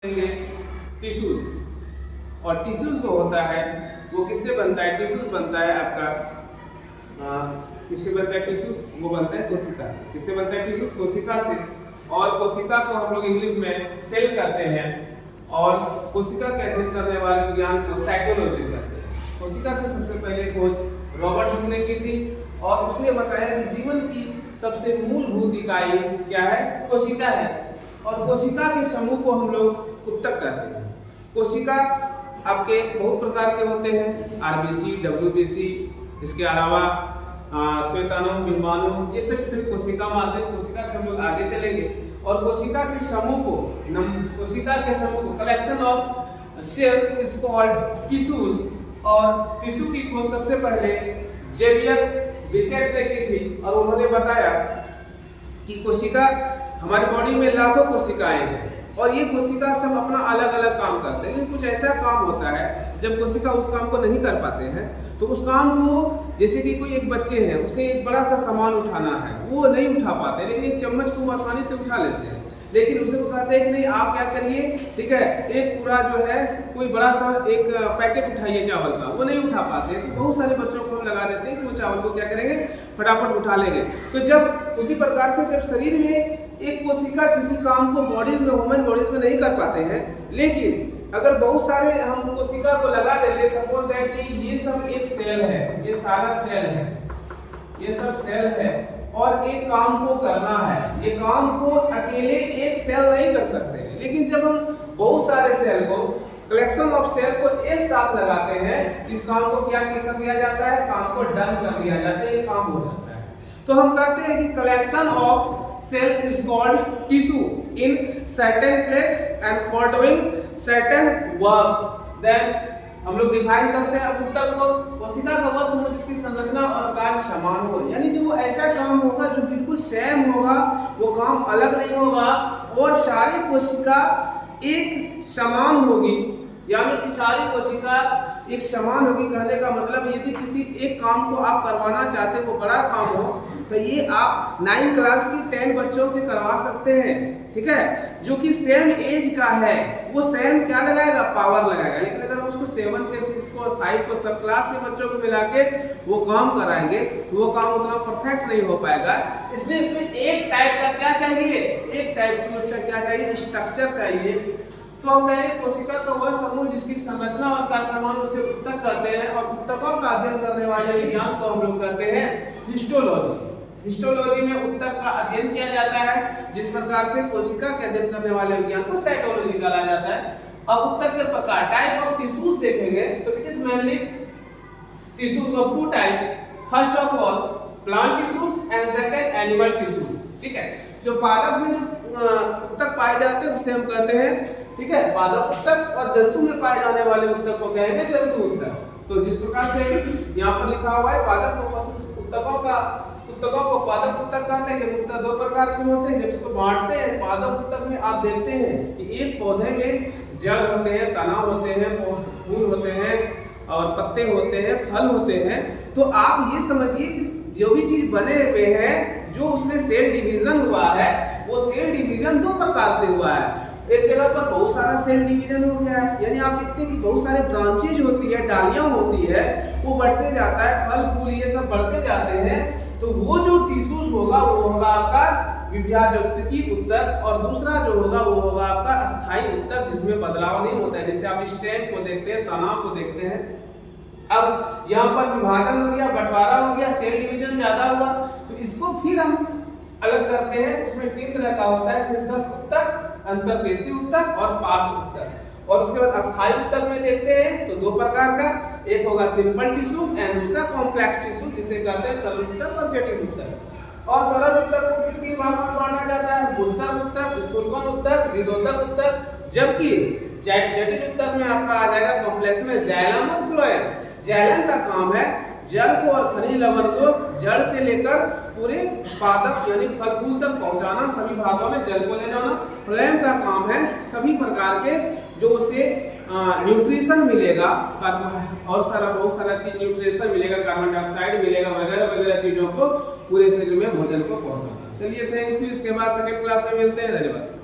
Tissues. और tissues जो होता है वो किससे बनता है? टिश्यूज बनता है आपका किससे बनता है? टिश्यूज वो बनता है कोशिका से। किससे बनता है टिश्यूज? कोशिका से। और कोशिका को हम लोग इंग्लिश में सेल कहते हैं और कोशिका का अध्ययन करने वाले विज्ञान को साइटोलॉजी कहते हैं। कोशिका की सबसे पहले खोज रॉबर्ट हुक ने की थी और उसने बताया कि जीवन की सबसे मूलभूत इकाई क्या है? कोशिका है। और कोशिका के समूह को हम लोग ऊतक कहते हैं। कोशिका आपके बहुत प्रकार के होते हैं, आरबीसी, डब्ल्यूबीसी, इसके अलावा श्वेताणु, निर्माणु, ये सभी कोशिका में आते हैं। कोशिका से हम लोग आगे चलेंगे और कोशिका के समूह को collection of cell is called tissues. और टिश्यू की खोज सबसे पहले जेवियर बिसेट ने की थी और उन्होंने बताया कि कोशिका हमारी बॉडी में लाखों कोशिकाएं हैं और ये कोशिका सब अपना अलग अलग काम करते हैं। लेकिन कुछ ऐसा काम होता है जब कोशिका उस काम को नहीं कर पाते हैं तो उस काम को, जैसे कि कोई एक बच्चे हैं उसे एक बड़ा सा सामान उठाना है, वो नहीं उठा पाते, लेकिन एक चम्मच को आसानी से उठा लेते हैं। लेकिन उसे बताते हैं कि नहीं आप क्या करिए, ठीक है, एक पूरा जो है कोई बड़ा सा एक पैकेट उठाइए चावल का, वो नहीं उठा पाते। तो बहुत सारे बच्चों को हम लगा देते हैं कि वो चावल को क्या करेंगे, फटाफट उठा लेंगे। तो जब उसी प्रकार से जब शरीर में एक कोशिका किसी काम को बॉडीज में, ह्यूमन बॉडीज में नहीं कर पाते हैं, लेकिन अगर बहुत सारे हम कोशिका को लगा देते, सपोज दैट कि ये सब एक सेल है, ये सारा सेल है, ये सब सेल है और एक काम को करना है, ये काम को अकेले एक सेल नहीं कर सकते। लेकिन जब हम बहुत सारे सेल को, कलेक्शन ऑफ सेल को एक साथ लगाते हैं, इस काम को क्या कर दिया जाता है? काम को डन कर दिया जाता है, ये काम हो जाता है। तो हम कहते हैं कि collection of cell is called tissue in certain place and for doing certain work. Then हम लोग डिफाइन करते हैं ऊतक को, कोशिका का वह समूह जिसकी संरचना और कार्य समान हो, यानी कि वो ऐसा काम होगा जो बिल्कुल सेम होगा, वो काम अलग नहीं होगा और सारी कोशिका एक समान होगी, यानी कि सारी कोशिका एक समान होगी। कहने का मतलब यदि किसी एक काम को आप करवाना चाहते हो, वो बड़ा काम हो, तो ये आप 9 क्लास की 10 बच्चों से करवा सकते हैं, ठीक है, जो कि सेम एज का है, वो सेम क्या लगाएगा? पावर लगाएगा। लेकिन अगर हम उसको 7 के 6 को और 5 को सब क्लास के बच्चों को मिला के वो काम कराएंगे तो वो काम उतना परफेक्ट नहीं हो पाएगा। इसलिए इसमें एक टाइप का क्या चाहिए? एक टाइप की उसका क्या चाहिए? स्ट्रक्चर चाहिए। तो हम कहेंगे कोशिका का वह समूह जिसकी संरचना और कार्य समान, उसे ऊतक कहते हैं। और ऊतकों का अध्ययन करने वाले विज्ञान को हम लोग कहते हैं हिस्टोलॉजी। हिस्टोलॉजी में ऊतक का अध्ययन किया जाता है, जिस प्रकार से कोशिका के अध्ययन करने वाले विज्ञान को साइटोलॉजी कहा जाता है। अब ऊतक के प्रकार, टाइप ऑफ टिश्यूज देखेंगे तो it is mainly tissues of 2 type. First of all plant tissues and second animal tissues, ठीक है। जो पादप में जो ऊतक पाए जाते हैं उसे हम कहते हैं, ठीक है, पादप ऊतक, और जंतु में पाए जाने वाले ऊतक को कहेंगे जंतु ऊतक। तो जिस प्रकार से यहाँ पर लिखा हुआ है पादप ऊतकों को पादप ऊतक कहते हैं। ऊतक 2 प्रकार के होते हैं, जब इसको बांटते हैं पादप ऊतक में आप देखते हैं कि एक पौधे में जड़ होते हैं, तना होते हैं, फूल होते हैं और पत्ते होते हैं, फल होते हैं। तो आप ये समझिए कि जो भी चीज बने हुए हैं, जो उसमें सेल डिवीजन हुआ है, वो सेल डिवीजन 2 प्रकार से हुआ है। एक जगह पर बहुत सारा सेल डिवीजन हो गया है, यानी आप देखते हैं कि बहुत सारे ब्रांचेज होती है, डालियां होती है, वो बढ़ते जाता है, फल फूल ये सब बढ़ते जाते हैं। तो वो जो टिश्यूज होगा वो होगा आपका विभाजोत्तकी ऊतक, और दूसरा जो होगा वो होगा आपका अस्थायी ऊतक, जिसमें बदलाव नहीं होता है। जैसे आप स्टेम को देखते हैं, तनाव को देखते हैं। अब यहाँ पर विभाजन हो गया, बंटवारा हो गया, सेल डिवीजन ज्यादा हुआ, तो इसको फिर हम अलग करते हैं। उसमें 3 तरह का होता है, शीर्षस्थ ऊतक, अंतर्देशी ऊतक और पार्श्व ऊतक। और उसके बाद अस्थायी ऊतक में देखते हैं तो 2 प्रकार का, एक होगा सिंपल टिश्यू एंड दूसरा कॉम्प्लेक्स टिश्यू, जिसे कहते हैं सरल ऊतक और जटिल ऊतक। और सरल ऊतक को फिर 3 भागों में बांटा जाता है, मूलतक ऊतक, स्थूलकोण ऊतक, हृदयोतक ऊतक। जबकि जटिल ऊतक में आपका आ जाएगा कॉम्प्लेक्स में जाइलम और फ्लोएम। जाइलम का काम है जल को और खनिज लवण को जड़ से लेकर पूरे पादप यानी फल फूल तक पहुंचाना, सभी भागों में जल को ले जाना। फ्लोएम का काम है सभी प्रकार के जो उसे न्यूट्रिशन मिलेगा, और बहुत सारा चीज न्यूट्रिशन मिलेगा, कार्बन डाइऑक्साइड मिलेगा, वगैरह वगैरह चीजों को पूरे शरीर में भोजन को पहुंचाना। चलिए थैंक यू। इसके बाद सेकंड क्लास में मिलते हैं। धन्यवाद।